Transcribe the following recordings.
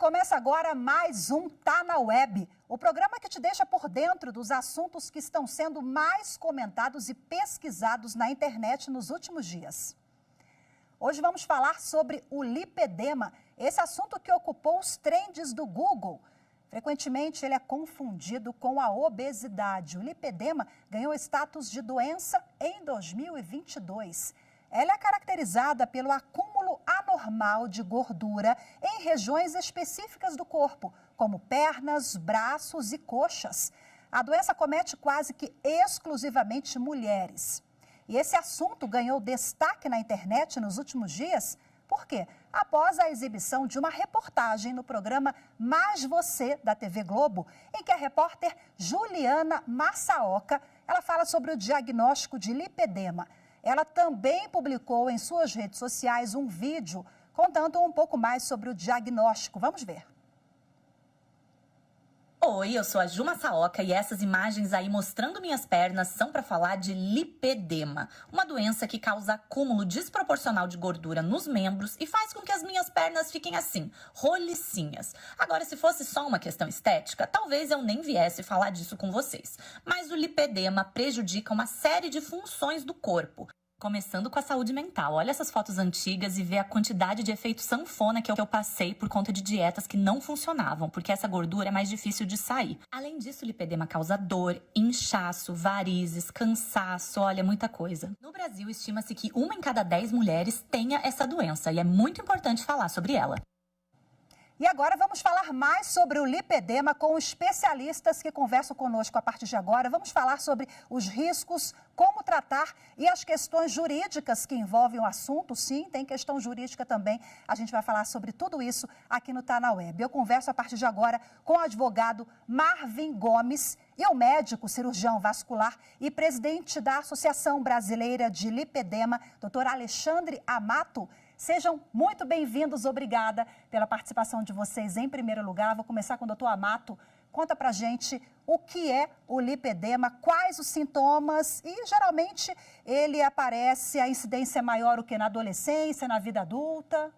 Começa agora mais um Tá na Web, o programa que te deixa por dentro dos assuntos que estão sendo mais comentados e pesquisados na internet nos últimos dias. Hoje vamos falar sobre o lipedema, esse assunto que ocupou os trends do Google. Frequentemente ele é confundido com a obesidade. O lipedema ganhou status de doença em 2022. Ela é caracterizada pelo acúmulo anormal de gordura em regiões específicas do corpo, como pernas, braços e coxas. A doença comete quase que exclusivamente mulheres. E esse assunto ganhou destaque na internet nos últimos dias. Por quê? Após a exibição de uma reportagem no programa Mais Você, da TV Globo, em que a repórter Juliana Massaoka, ela fala sobre o diagnóstico de lipedema. Ela também publicou em suas redes sociais um vídeo contando um pouco mais sobre o diagnóstico. Vamos ver. Oi, eu sou a Ju Massaoka e essas imagens aí mostrando minhas pernas são para falar de lipedema, uma doença que causa acúmulo desproporcional de gordura nos membros e faz com que as minhas pernas fiquem assim, rolicinhas. Agora, se fosse só uma questão estética, talvez eu nem viesse falar disso com vocês. Mas o lipedema prejudica uma série de funções do corpo. Começando com a saúde mental. Olha essas fotos antigas e vê a quantidade de efeito sanfona que eu passei por conta de dietas que não funcionavam, porque essa gordura é mais difícil de sair. Além disso, o lipedema causa dor, inchaço, varizes, cansaço, olha, muita coisa. No Brasil, estima-se que 1 em cada 10 mulheres tenha essa doença e é muito importante falar sobre ela. E agora vamos falar mais sobre o lipedema com especialistas que conversam conosco a partir de agora. Vamos falar sobre os riscos, como tratar e as questões jurídicas que envolvem o assunto. Sim, tem questão jurídica também. A gente vai falar sobre tudo isso aqui no Tá na Web. Eu converso a partir de agora com o advogado Marvin Gomes e o médico cirurgião vascular e presidente da Associação Brasileira de Lipedema, doutor Alexandre Amato. Sejam muito bem-vindos, obrigada pela participação de vocês em primeiro lugar. Vou começar com o doutor Amato. Conta pra gente o que é o lipedema, quais os sintomas e geralmente ele aparece, a incidência é maior o que na adolescência, na vida adulta?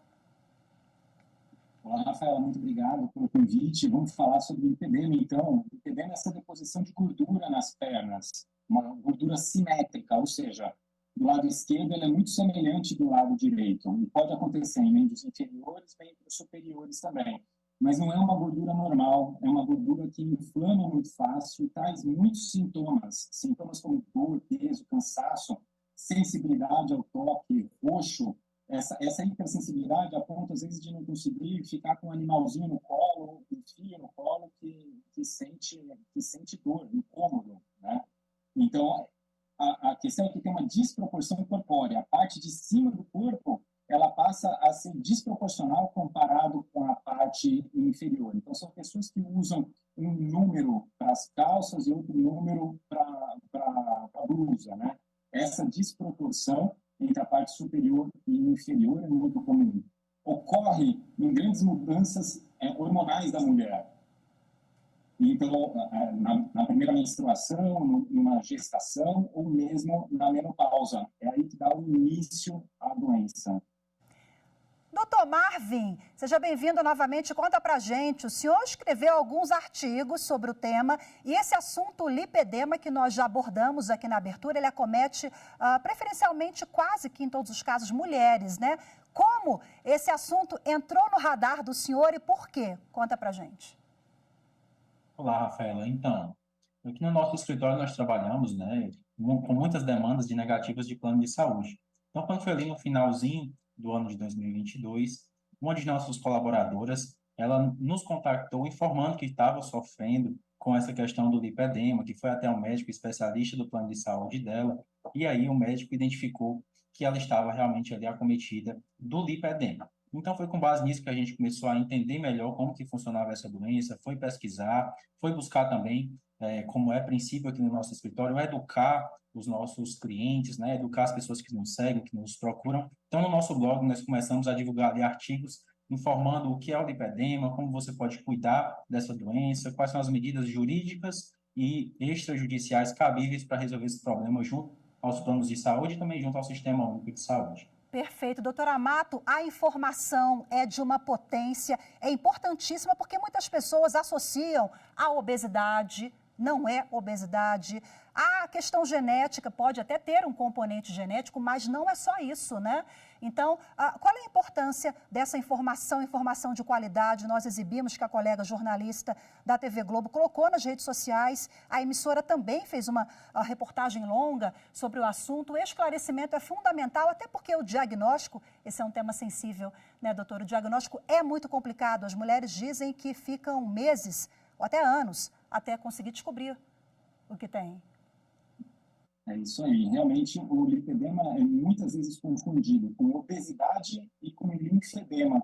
Olá, Rafaela, muito obrigado pelo convite. Vamos falar sobre o lipedema, então. O lipedema é essa deposição de gordura nas pernas, uma gordura simétrica, ou seja, do lado esquerdo ele é muito semelhante do lado direito. E pode acontecer em membros inferiores, membros superiores também. Mas não é uma gordura normal, é uma gordura que inflama muito fácil e traz muitos sintomas. Sintomas como dor, peso, cansaço, sensibilidade ao toque, roxo. Essa hipersensibilidade a ponto, às vezes, de não conseguir ficar com um animalzinho no colo, um filho no colo que sente dor, incômodo, né? Então, a questão é que tem uma desproporção corpórea. A parte de cima do corpo, ela passa a ser desproporcional comparado com a parte inferior. Então, são pessoas que usam um número para as calças e outro número para a blusa, né? Essa desproporção entre a parte superior e inferior é muito comum. Ocorre em grandes mudanças hormonais da mulher. Então, na primeira menstruação, numa gestação ou mesmo na menopausa. É aí que dá o início à doença. Doutor Marvin, seja bem-vindo novamente. Conta pra gente, o senhor escreveu alguns artigos sobre o tema e esse assunto, o lipedema, que nós já abordamos aqui na abertura, ele acomete preferencialmente, quase que em todos os casos, mulheres, né? Como esse assunto entrou no radar do senhor e por quê? Conta pra gente. Olá, Rafaela. Então, aqui no nosso escritório nós trabalhamos, né, com muitas demandas de negativas de plano de saúde. Então, quando foi ali no finalzinho do ano de 2022, uma de nossas colaboradoras, ela nos contactou informando que estava sofrendo com essa questão do lipedema, que foi até um médico especialista do plano de saúde dela, e aí o médico identificou que ela estava realmente ali acometida do lipedema. Então, foi com base nisso que a gente começou a entender melhor como que funcionava essa doença, foi pesquisar, foi buscar também, como é princípio aqui no nosso escritório, educar os nossos clientes, né, educar as pessoas que nos seguem, que nos procuram. Então, no nosso blog, nós começamos a divulgar ali artigos informando o que é o lipedema, como você pode cuidar dessa doença, quais são as medidas jurídicas e extrajudiciais cabíveis para resolver esse problema junto aos planos de saúde e também junto ao Sistema Único de Saúde. Perfeito. Doutora Amato, a informação é de uma potência, é importantíssima porque muitas pessoas associam a obesidade, não é obesidade. A questão genética pode até ter um componente genético, mas não é só isso, né? Então, qual é a importância dessa informação de qualidade? Nós exibimos que a colega jornalista da TV Globo colocou nas redes sociais, a emissora também fez uma reportagem longa sobre o assunto. O esclarecimento é fundamental, até porque o diagnóstico, esse é um tema sensível, né, doutor? O diagnóstico é muito complicado. As mulheres dizem que ficam meses ou até anos até conseguir descobrir o que tem. É isso aí. Realmente, o lipedema é muitas vezes confundido com obesidade e com linfedema,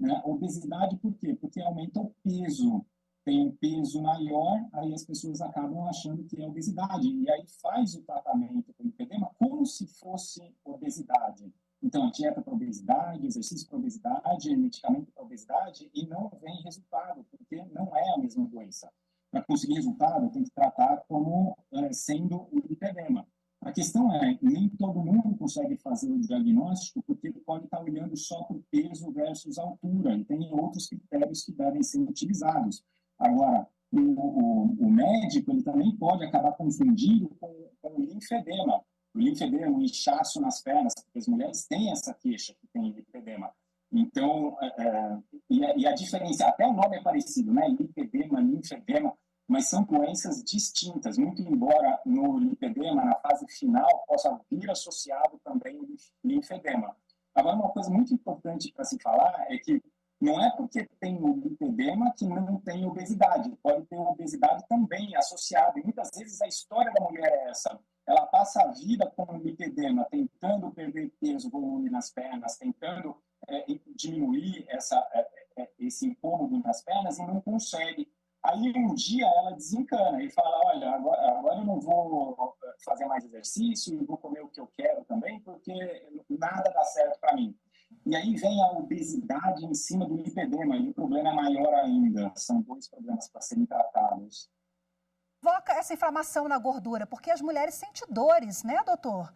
né? Obesidade por quê? Porque aumenta o peso. Tem um peso maior, aí as pessoas acabam achando que é obesidade. E aí faz o tratamento do lipedema como se fosse obesidade. Então, dieta para obesidade, exercício para obesidade, medicamento para obesidade, e não vem resultado, porque não é a mesma doença. Para conseguir resultado, tem que tratar como sendo o lipedema. A questão é, nem todo mundo consegue fazer o diagnóstico porque ele pode estar olhando só para o peso versus altura, e tem outros critérios que devem ser utilizados. Agora, o médico ele também pode acabar confundindo com o linfedema. O linfedema, o inchaço nas pernas, porque as mulheres têm essa queixa que tem lipedema. Então, e a diferença, até o nome é parecido, né? Lipedema, linfedema, mas são doenças distintas, muito embora no lipedema, na fase final, possa vir associado também o linfedema. Agora, uma coisa muito importante para se falar é que não é porque tem o lipedema que não tem obesidade, pode ter obesidade também associada, e muitas vezes a história da mulher é essa. Ela passa a vida com o lipedema, tentando perder peso, volume nas pernas, tentando diminuir esse incômodo nas pernas e não consegue. Aí um dia ela desencana e fala, olha, agora eu não vou fazer mais exercício e vou comer o que eu quero também, porque nada dá certo para mim. E aí vem a obesidade em cima do lipedema, e o problema é maior ainda. São dois problemas para serem tratados. Provoca essa inflamação na gordura, porque as mulheres sentem dores, né, doutor?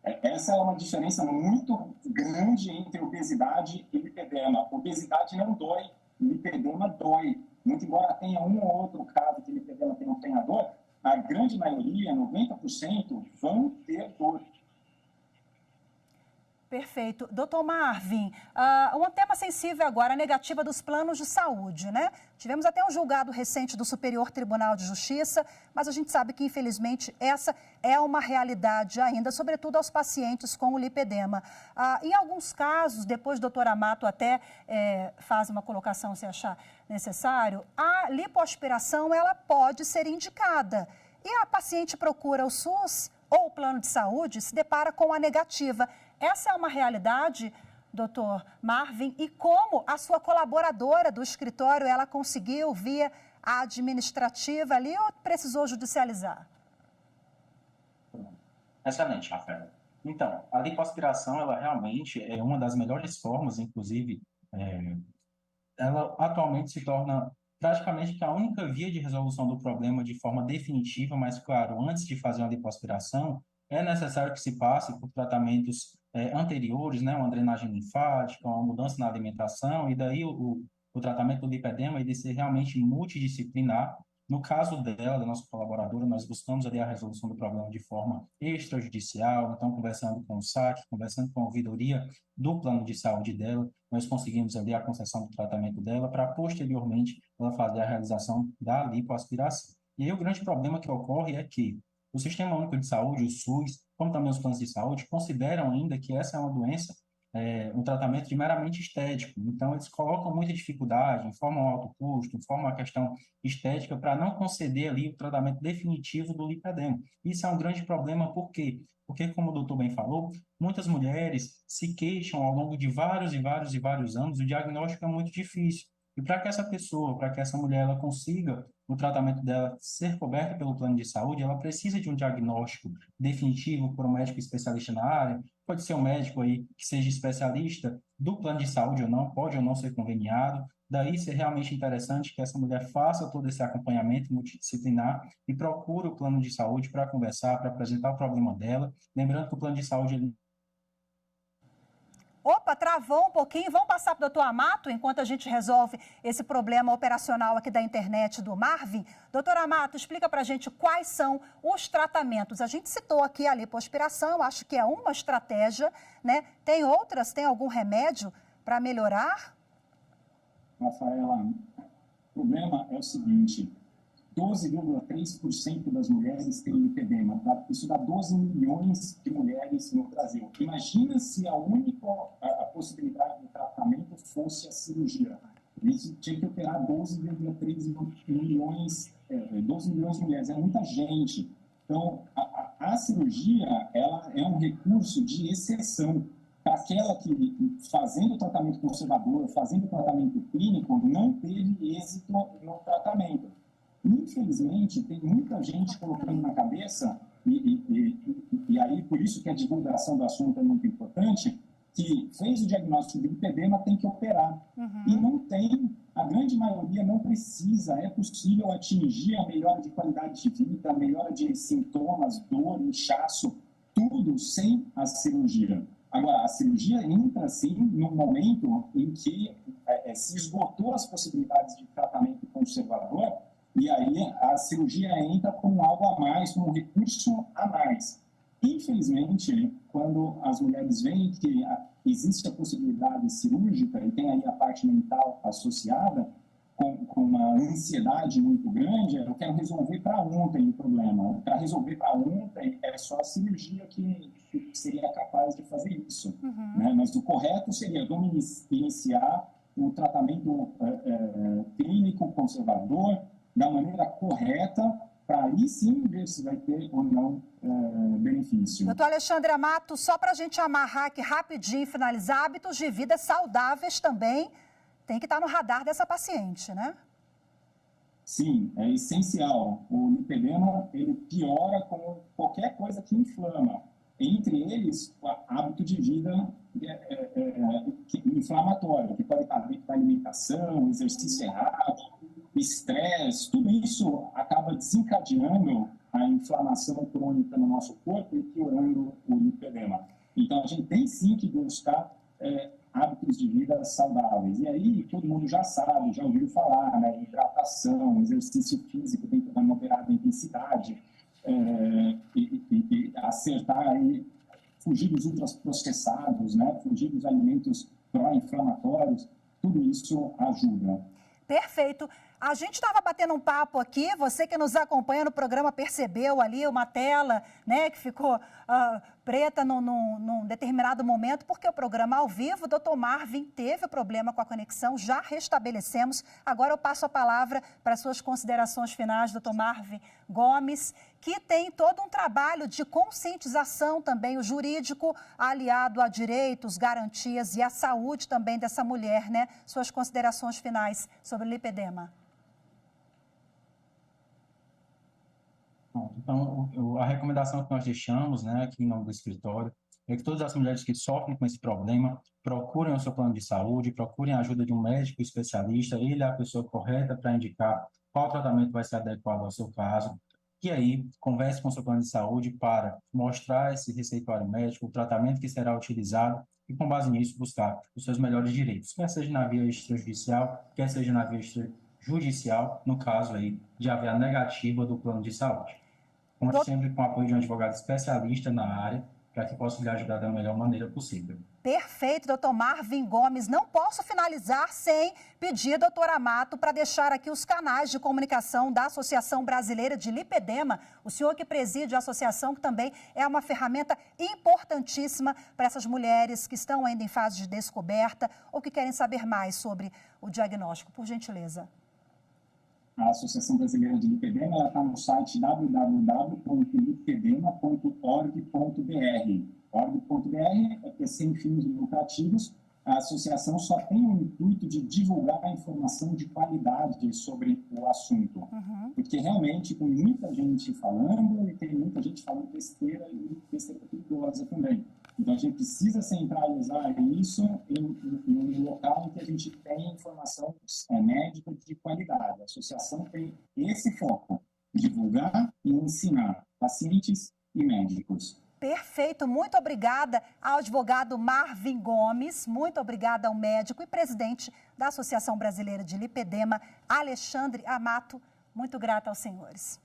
Essa é uma diferença muito grande entre obesidade e lipedema. Obesidade não dói, lipedema dói. Muito embora tenha um ou outro caso de lipedema que não tenha dor, a grande maioria, 90%, vão ter dor. Perfeito. Doutor Marvin, um tema sensível agora, a negativa dos planos de saúde, né? Tivemos até um julgado recente do Superior Tribunal de Justiça, mas a gente sabe que, infelizmente, essa é uma realidade ainda, sobretudo aos pacientes com o lipedema. Em alguns casos, depois o doutor Amato até faz uma colocação, se achar necessário, a lipoaspiração ela pode ser indicada. E a paciente procura o SUS ou o plano de saúde, se depara com a negativa. Essa é uma realidade, doutor Marvin, e como a sua colaboradora do escritório, ela conseguiu via administrativa ali ou precisou judicializar? Excelente, Rafael. Então, a lipoaspiração, ela realmente é uma das melhores formas, inclusive, ela atualmente se torna praticamente a única via de resolução do problema de forma definitiva, mas, claro, antes de fazer uma lipoaspiração, é necessário que se passe por tratamentos anteriores, né, uma drenagem linfática, uma mudança na alimentação, e daí o tratamento do lipedema ele ser realmente multidisciplinar. No caso dela, da nossa colaboradora, nós buscamos ali a resolução do problema de forma extrajudicial, então conversando com o SAC, conversando com a ouvidoria do plano de saúde dela, nós conseguimos ali a concessão do tratamento dela para, posteriormente, ela fazer a realização da lipoaspiração. E aí o grande problema que ocorre é que o Sistema Único de Saúde, o SUS, como também os planos de saúde, consideram ainda que essa é uma doença, um tratamento de meramente estético. Então, eles colocam muita dificuldade, informam alto custo, informam a questão estética para não conceder ali o tratamento definitivo do lipedema. Isso é um grande problema, por quê? Porque, como o doutor bem falou, muitas mulheres se queixam ao longo de vários e vários e vários anos, o diagnóstico é muito difícil. E para que essa pessoa, para que essa mulher ela consiga o tratamento dela ser coberto pelo plano de saúde, ela precisa de um diagnóstico definitivo por um médico especialista na área, pode ser um médico aí que seja especialista do plano de saúde ou não, pode ou não ser conveniado. Daí ser realmente interessante que essa mulher faça todo esse acompanhamento multidisciplinar e procure o plano de saúde para conversar, para apresentar o problema dela. Lembrando que o plano de saúde ele Opa, travou um pouquinho. Vamos passar para o doutor Amato, enquanto a gente resolve esse problema operacional aqui da internet do Marvin. Doutor Amato, explica para a gente quais são os tratamentos. A gente citou aqui a lipoaspiração, eu acho que é uma estratégia, né? Tem outras? Tem algum remédio para melhorar? Rafaela, o problema é o seguinte: 12,3% das mulheres têm lipedema. Isso dá 12 milhões de mulheres no Brasil. Imagina se a única possibilidade de tratamento fosse a cirurgia. Eles tinham que operar 12,3 milhões, 12 milhões de mulheres. É muita gente. Então, a cirurgia, ela é um recurso de exceção para aquela que, fazendo o tratamento conservador, fazendo o tratamento clínico, não teve êxito no tratamento. Infelizmente, tem muita gente colocando na cabeça, e aí por isso que a divulgação do assunto é muito importante, que fez o diagnóstico de lipedema, tem que operar. E não tem, a grande maioria não precisa, é possível atingir a melhora de qualidade de vida, a melhora de sintomas, dor, inchaço, tudo sem a cirurgia. Agora, a cirurgia entra, sim, num momento em que se esgotou as possibilidades de tratamento conservador, e aí a cirurgia entra como algo a mais, como um recurso a mais. Infelizmente, quando as mulheres veem que existe a possibilidade cirúrgica e tem aí a parte mental associada, com uma ansiedade muito grande, eu quero resolver para ontem o problema. Para resolver para ontem, é só a cirurgia que seria capaz de fazer isso. Né? Mas o correto seria, vamos iniciar o tratamento clínico conservador, da maneira correta, para aí sim ver se vai ter ou não benefício. Doutor Alexandre Amato, só para a gente amarrar aqui rapidinho e finalizar, hábitos de vida saudáveis também tem que estar no radar dessa paciente, né? Sim, é essencial. O lipedema, ele piora com qualquer coisa que inflama. Entre eles, o hábito de vida inflamatório, que pode estar dentro da alimentação, exercício errado, estresse, tudo isso acaba desencadeando a inflamação crônica no nosso corpo e piorando o lipedema. Então, a gente tem sim que buscar hábitos de vida saudáveis. E aí, todo mundo já sabe, já ouviu falar, né? Hidratação, exercício físico dentro da moderada intensidade, e acertar aí, fugir dos ultraprocessados, né? Fugir dos alimentos pró-inflamatórios, tudo isso ajuda. Perfeito. A gente estava batendo um papo aqui, você que nos acompanha no programa percebeu ali uma tela, né, que ficou preta num determinado momento, porque o programa ao vivo, o doutor Marvin teve problema com a conexão, já restabelecemos. Agora eu passo a palavra para as suas considerações finais, doutor Marvin Gomes, que tem todo um trabalho de conscientização também, o jurídico aliado a direitos, garantias e a saúde também dessa mulher, né? Suas considerações finais sobre o lipedema. Então, a recomendação que nós deixamos, né, aqui em nome do escritório, é que todas as mulheres que sofrem com esse problema procurem o seu plano de saúde, procurem a ajuda de um médico especialista, ele é a pessoa correta para indicar qual tratamento vai ser adequado ao seu caso. E aí, converse com o seu plano de saúde para mostrar esse receituário médico, o tratamento que será utilizado e, com base nisso, buscar os seus melhores direitos, quer seja na via extrajudicial, quer seja na via extrajudicial, no caso aí de haver a negativa do plano de saúde. Conte sempre com o apoio de um advogado especialista na área, para que possa lhe ajudar da melhor maneira possível. Perfeito, doutor Marvin Gomes. Não posso finalizar sem pedir, doutor Amato, para deixar aqui os canais de comunicação da Associação Brasileira de Lipedema. O senhor que preside a associação, que também é uma ferramenta importantíssima para essas mulheres que estão ainda em fase de descoberta ou que querem saber mais sobre o diagnóstico. Por gentileza. A Associação Brasileira de Lipedema está no site www.lipedema.org.br. org.br é sem fins lucrativos. A associação só tem o intuito de divulgar a informação de qualidade sobre o assunto. Porque realmente tem muita gente falando e tem muita gente falando besteira e besteira perigosa também. Então, a gente precisa centralizar isso em um local em que a gente tem informação médica de qualidade. A associação tem esse foco, divulgar e ensinar pacientes e médicos. Perfeito, muito obrigada ao advogado Marvin Gomes, muito obrigada ao médico e presidente da Associação Brasileira de Lipedema, Alexandre Amato, muito grata aos senhores.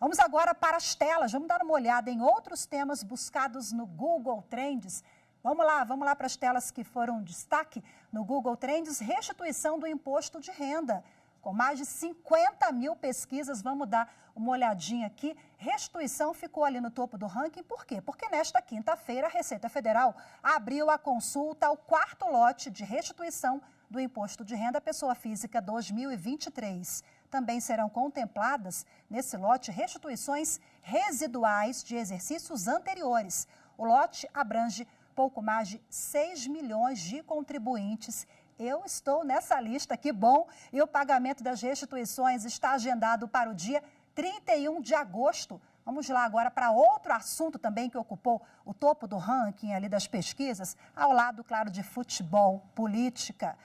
Vamos agora para as telas, vamos dar uma olhada em outros temas buscados no Google Trends. Vamos lá para as telas que foram destaque no Google Trends, restituição do imposto de renda. Com mais de 50 mil pesquisas, vamos dar uma olhadinha aqui. Restituição ficou ali no topo do ranking, por quê? Porque nesta quinta-feira a Receita Federal abriu a consulta ao quarto lote de restituição do Imposto de Renda à Pessoa Física 2023. Também serão contempladas nesse lote restituições residuais de exercícios anteriores. O lote abrange pouco mais de 6 milhões de contribuintes. Eu estou nessa lista, que bom! E o pagamento das restituições está agendado para o dia 31 de agosto. Vamos lá agora para outro assunto também que ocupou o topo do ranking ali das pesquisas, ao lado, claro, de futebol, política.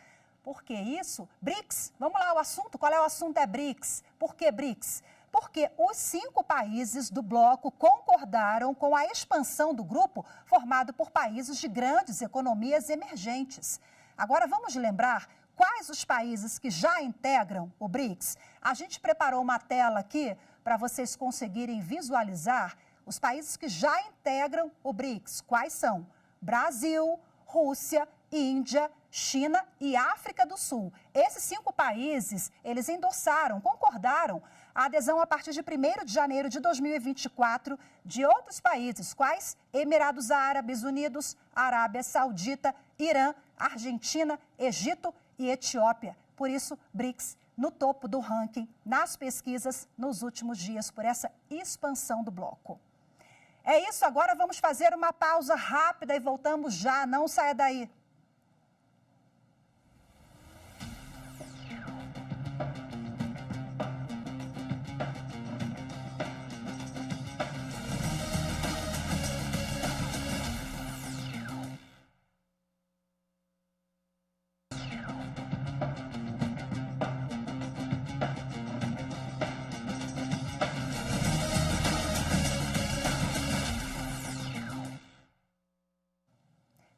Por que isso? BRICS. Vamos lá, o assunto. Qual é o assunto? É BRICS. Por que BRICS? Porque os 5 países do bloco concordaram com a expansão do grupo formado por países de grandes economias emergentes. Agora, vamos lembrar quais os países que já integram o BRICS. A gente preparou uma tela aqui para vocês conseguirem visualizar os países que já integram o BRICS. Quais são? Brasil, Rússia, Índia, China e África do Sul. Esses 5 países, eles endossaram, concordaram a adesão a partir de 1º de janeiro de 2024 de outros países, quais? Emirados Árabes Unidos, Arábia Saudita, Irã, Argentina, Egito e Etiópia. Por isso, BRICS no topo do ranking nas pesquisas nos últimos dias por essa expansão do bloco. É isso, agora vamos fazer uma pausa rápida e voltamos já, não saia daí.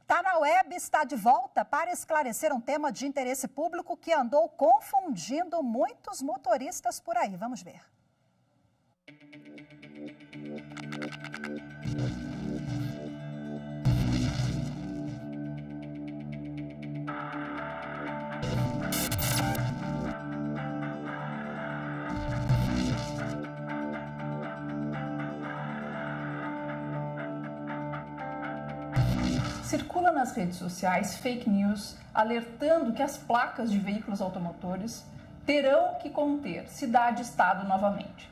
Tá na Web está de volta para esclarecer um tema de interesse público que andou confundindo muitos motoristas por aí. Vamos ver. Circula nas redes sociais fake news alertando que as placas de veículos automotores terão que conter cidade e estado novamente.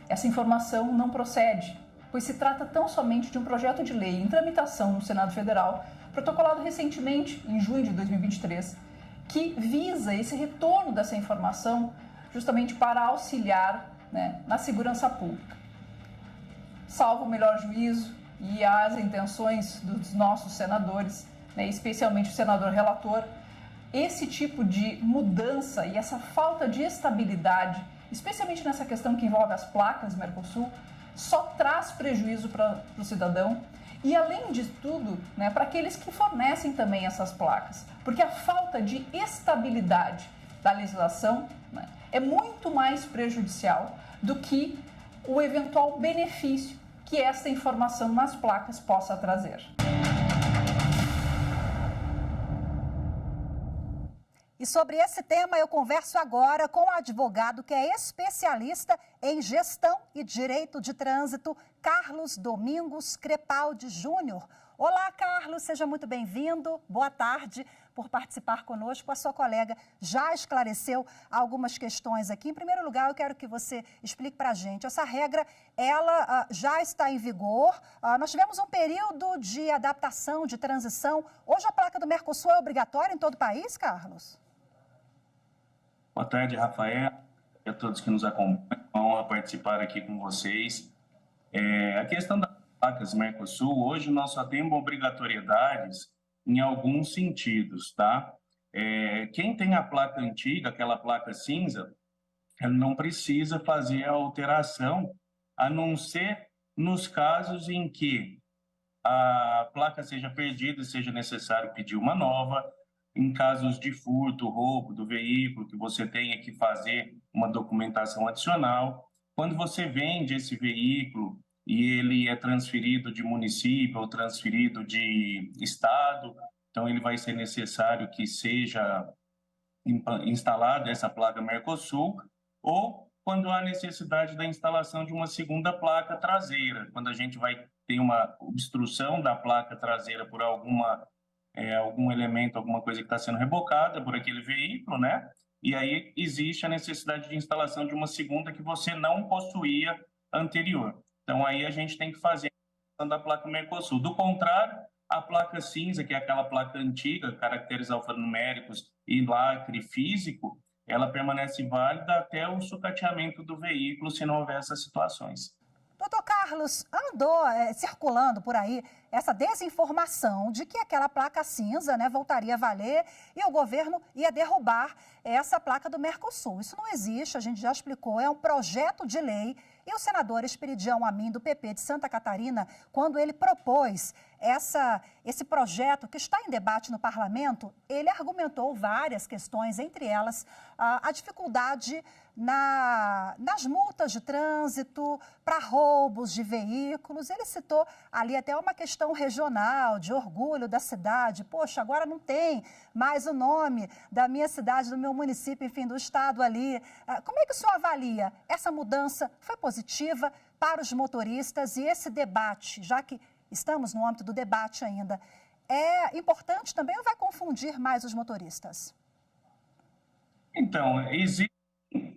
Essa informação não procede, pois se trata tão somente de um projeto de lei em tramitação no Senado Federal, protocolado recentemente, em junho de 2023, que visa esse retorno dessa informação justamente para auxiliar, na segurança pública. Salvo o melhor juízo e as intenções dos nossos senadores, especialmente o senador relator, esse tipo de mudança e essa falta de estabilidade, especialmente nessa questão que envolve as placas Mercosul, só traz prejuízo para o cidadão e, além de tudo, para aqueles que fornecem também essas placas, porque a falta de estabilidade da legislação é muito mais prejudicial do que o eventual benefício que essa informação nas placas possa trazer. E sobre esse tema eu converso agora com o advogado que é especialista em gestão e direito de trânsito, Carlos Domingos Crepaldi Júnior. Olá, Carlos, seja muito bem-vindo. Boa tarde por participar conosco. A sua colega já esclareceu algumas questões aqui. Em primeiro lugar, eu quero que você explique para a gente. Essa regra, ela já está em vigor. Nós tivemos um período de adaptação, de transição. Hoje a placa do Mercosul é obrigatória em todo o país, Carlos? Boa tarde, Rafael, e a todos que nos acompanham. É uma honra participar aqui com vocês. A questão das placas Mercosul, hoje nós só temos obrigatoriedades em alguns sentidos, tá? Quem tem a placa antiga, aquela placa cinza, ela não precisa fazer a alteração, a não ser nos casos em que a placa seja perdida e seja necessário pedir uma nova. Em casos de furto, roubo do veículo, que você tenha que fazer uma documentação adicional. Quando você vende esse veículo e ele é transferido de município ou transferido de estado, então ele vai ser necessário que seja instalada essa placa Mercosul, ou quando há necessidade da instalação de uma segunda placa traseira, quando a gente vai ter uma obstrução da placa traseira por algum elemento, alguma coisa que está sendo rebocada por aquele veículo, né? E aí existe a necessidade de instalação de uma segunda que você não possuía anterior. Então aí a gente tem que fazer a instalação da placa Mercosul. Do contrário, a placa cinza, que é aquela placa antiga, caracteres alfanuméricos e lacre físico, ela permanece válida até o sucateamento do veículo, se não houver essas situações. Doutor Carlos, andou circulando por aí essa desinformação de que aquela placa cinza, né, voltaria a valer e o governo ia derrubar essa placa do Mercosul. Isso não existe, a gente já explicou, é um projeto de lei. E o senador Esperidião Amin, do PP de Santa Catarina, quando ele propôs esse projeto que está em debate no parlamento, ele argumentou várias questões, entre elas a dificuldade nas multas de trânsito para roubos de veículos. Ele citou ali até uma questão regional, de orgulho da cidade. Poxa, agora não tem mais o nome da minha cidade, do meu município, enfim, do estado ali. Como é que o senhor avalia? Essa mudança foi positiva para os motoristas e esse debate, já que estamos no âmbito do debate ainda, é importante também ou vai confundir mais os motoristas? Então, existem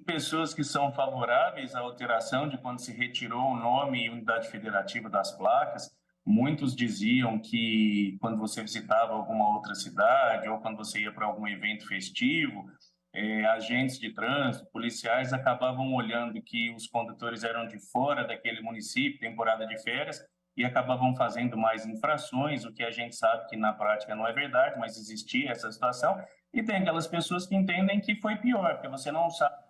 pessoas que são favoráveis à alteração de quando se retirou o nome e unidade federativa das placas. Muitos diziam que quando você visitava alguma outra cidade ou quando você ia para algum evento festivo, agentes de trânsito, policiais acabavam olhando que os condutores eram de fora daquele município, temporada de férias, e acabavam fazendo mais infrações, o que a gente sabe que na prática não é verdade, mas existia essa situação. E tem aquelas pessoas que entendem que foi pior, porque você não sabe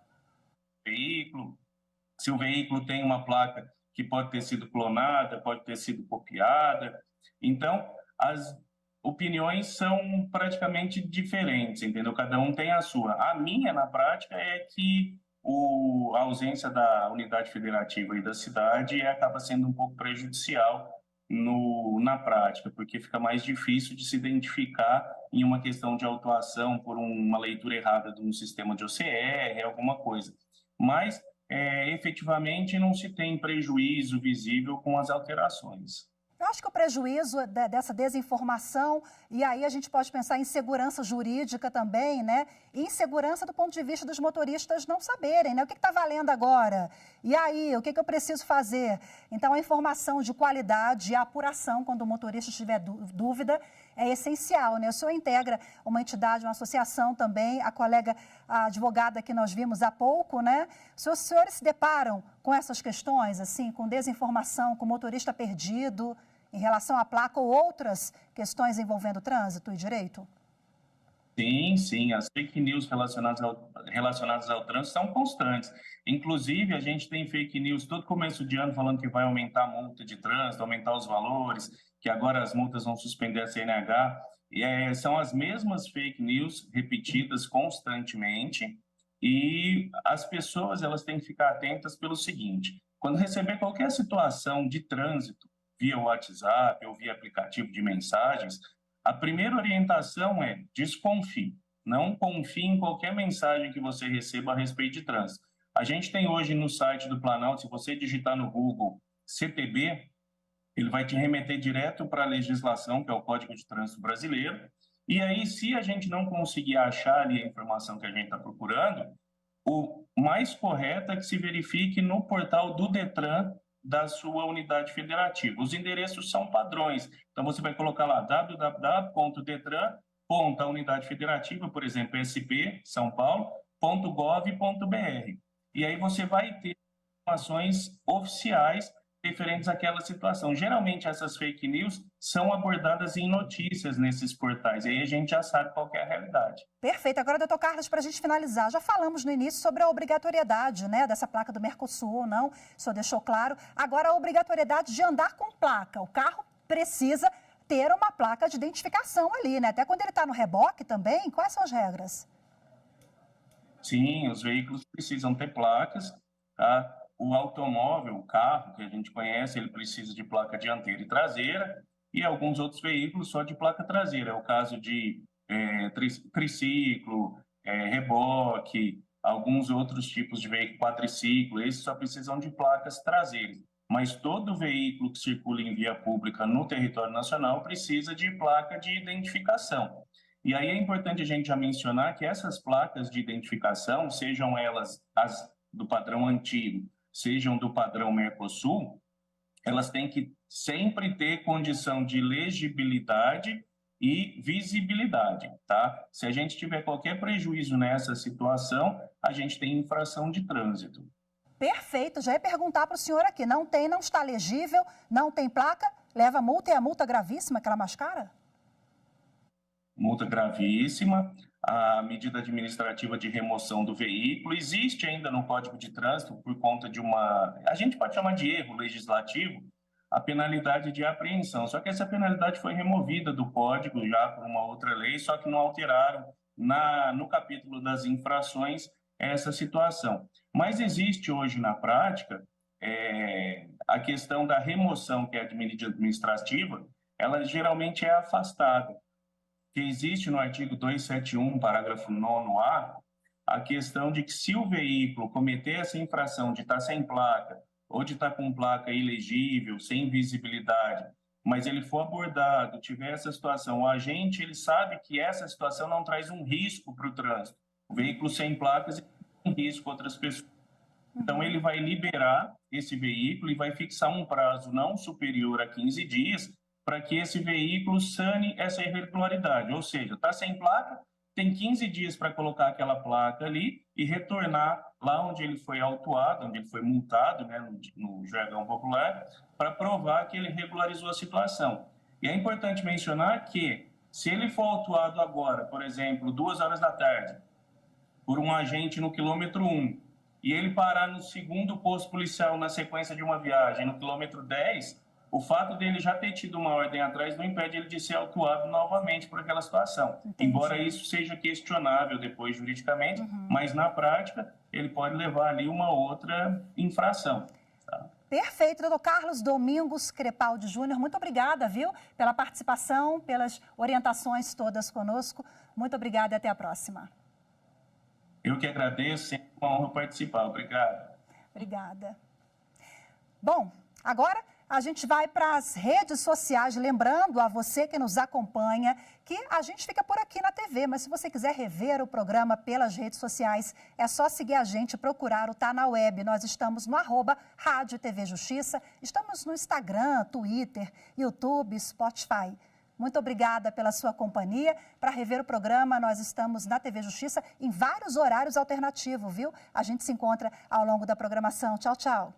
se o veículo tem uma placa que pode ter sido clonada, pode ter sido copiada. Então, as opiniões são praticamente diferentes, entendeu? Cada um tem a sua. A minha, na prática, é que a ausência da unidade federativa e da cidade acaba sendo um pouco prejudicial na prática, porque fica mais difícil de se identificar em uma questão de autuação por uma leitura errada de um sistema de OCR, alguma coisa. Mas, efetivamente, não se tem prejuízo visível com as alterações. Eu acho que o prejuízo dessa desinformação, e aí a gente pode pensar em segurança jurídica também, né? E insegurança do ponto de vista dos motoristas não saberem, né? O que está valendo agora? E aí, o que eu preciso fazer? Então, a informação de qualidade e a apuração, quando o motorista tiver dúvida, é essencial, né? O senhor integra uma entidade, uma associação também, a colega a advogada que nós vimos há pouco, né? Os senhores se deparam com essas questões, assim, com desinformação, com motorista perdido, em relação à placa ou outras questões envolvendo trânsito e direito? Sim, as fake news relacionadas ao trânsito são constantes. Inclusive, a gente tem fake news todo começo de ano falando que vai aumentar a multa de trânsito, aumentar os valores, que agora as multas vão suspender a CNH. E são as mesmas fake news repetidas constantemente, e as pessoas elas têm que ficar atentas pelo seguinte: quando receber qualquer situação de trânsito via WhatsApp ou via aplicativo de mensagens, a primeira orientação é desconfie. Não confie em qualquer mensagem que você receba a respeito de trânsito. A gente tem hoje no site do Planalto, se você digitar no Google CTB, ele vai te remeter direto para a legislação, que é o Código de Trânsito Brasileiro. E aí, se a gente não conseguir achar ali a informação que a gente está procurando, o mais correto é que se verifique no portal do Detran da sua unidade federativa. Os endereços são padrões. Então, você vai colocar lá www.detran.unidade federativa, por exemplo, SP, São Paulo, .gov.br. E aí você vai ter informações oficiais referentes àquela situação. Geralmente, essas fake news são abordadas em notícias nesses portais. E aí a gente já sabe qual que é a realidade. Perfeito. Agora, doutor Carlos, para a gente finalizar, já falamos no início sobre a obrigatoriedade, né, dessa placa do Mercosul, não? O senhor deixou claro. Agora, a obrigatoriedade de andar com placa. O carro precisa ter uma placa de identificação ali, né? Até quando ele está no reboque também, quais são as regras? Sim, os veículos precisam ter placas, tá? O automóvel, o carro que a gente conhece, ele precisa de placa dianteira e traseira, e alguns outros veículos só de placa traseira. É o caso de triciclo, reboque, alguns outros tipos de veículo, quadriciclo, esses só precisam de placas traseiras. Mas todo veículo que circula em via pública no território nacional precisa de placa de identificação. E aí é importante a gente já mencionar que essas placas de identificação, sejam elas as do padrão antigo, sejam do padrão Mercosul, elas têm que sempre ter condição de legibilidade e visibilidade, tá? Se a gente tiver qualquer prejuízo nessa situação, a gente tem infração de trânsito. Perfeito, já ia perguntar para o senhor aqui, não está legível, não tem placa, leva multa e a multa gravíssima, aquela mais cara? Multa gravíssima, a medida administrativa de remoção do veículo, existe ainda no Código de Trânsito por conta de a gente pode chamar de erro legislativo, a penalidade de apreensão, só que essa penalidade foi removida do Código já por uma outra lei, só que não alteraram no capítulo das infrações essa situação. Mas existe hoje na prática a questão da remoção, que é a medida administrativa, ela geralmente é afastada. Que existe no artigo 271, parágrafo 9º, a questão de que se o veículo cometer essa infração de estar sem placa ou de estar com placa ilegível, sem visibilidade, mas ele for abordado, tiver essa situação, o agente ele sabe que essa situação não traz um risco para o trânsito. O veículo sem placas tem risco outras pessoas. Então, ele vai liberar esse veículo e vai fixar um prazo não superior a 15 dias para que esse veículo sane essa irregularidade. Ou seja, está sem placa, tem 15 dias para colocar aquela placa ali e retornar lá onde ele foi autuado, onde ele foi multado, né, no jargão popular, para provar que ele regularizou a situação. E é importante mencionar que, se ele for autuado agora, por exemplo, 2 horas da tarde, por um agente no quilômetro 1, e ele parar no segundo posto policial na sequência de uma viagem, no quilômetro 10, o fato dele já ter tido uma ordem atrás não impede ele de ser autuado novamente por aquela situação. Entendi. Embora isso seja questionável depois juridicamente, mas na prática ele pode levar ali uma outra infração. Tá? Perfeito, doutor Carlos Domingos Crepaldi Júnior, muito obrigada, viu, pela participação, pelas orientações todas conosco. Muito obrigada e até a próxima. Eu que agradeço, sempre uma honra participar. Obrigado. Obrigada. Bom, agora a gente vai para as redes sociais, lembrando a você que nos acompanha que a gente fica por aqui na TV, mas se você quiser rever o programa pelas redes sociais, é só seguir a gente, procurar o Tá na Web. Nós estamos no @Rádio TV Justiça, estamos no Instagram, Twitter, YouTube, Spotify. Muito obrigada pela sua companhia. Para rever o programa, nós estamos na TV Justiça em vários horários alternativos, viu? A gente se encontra ao longo da programação. Tchau, tchau.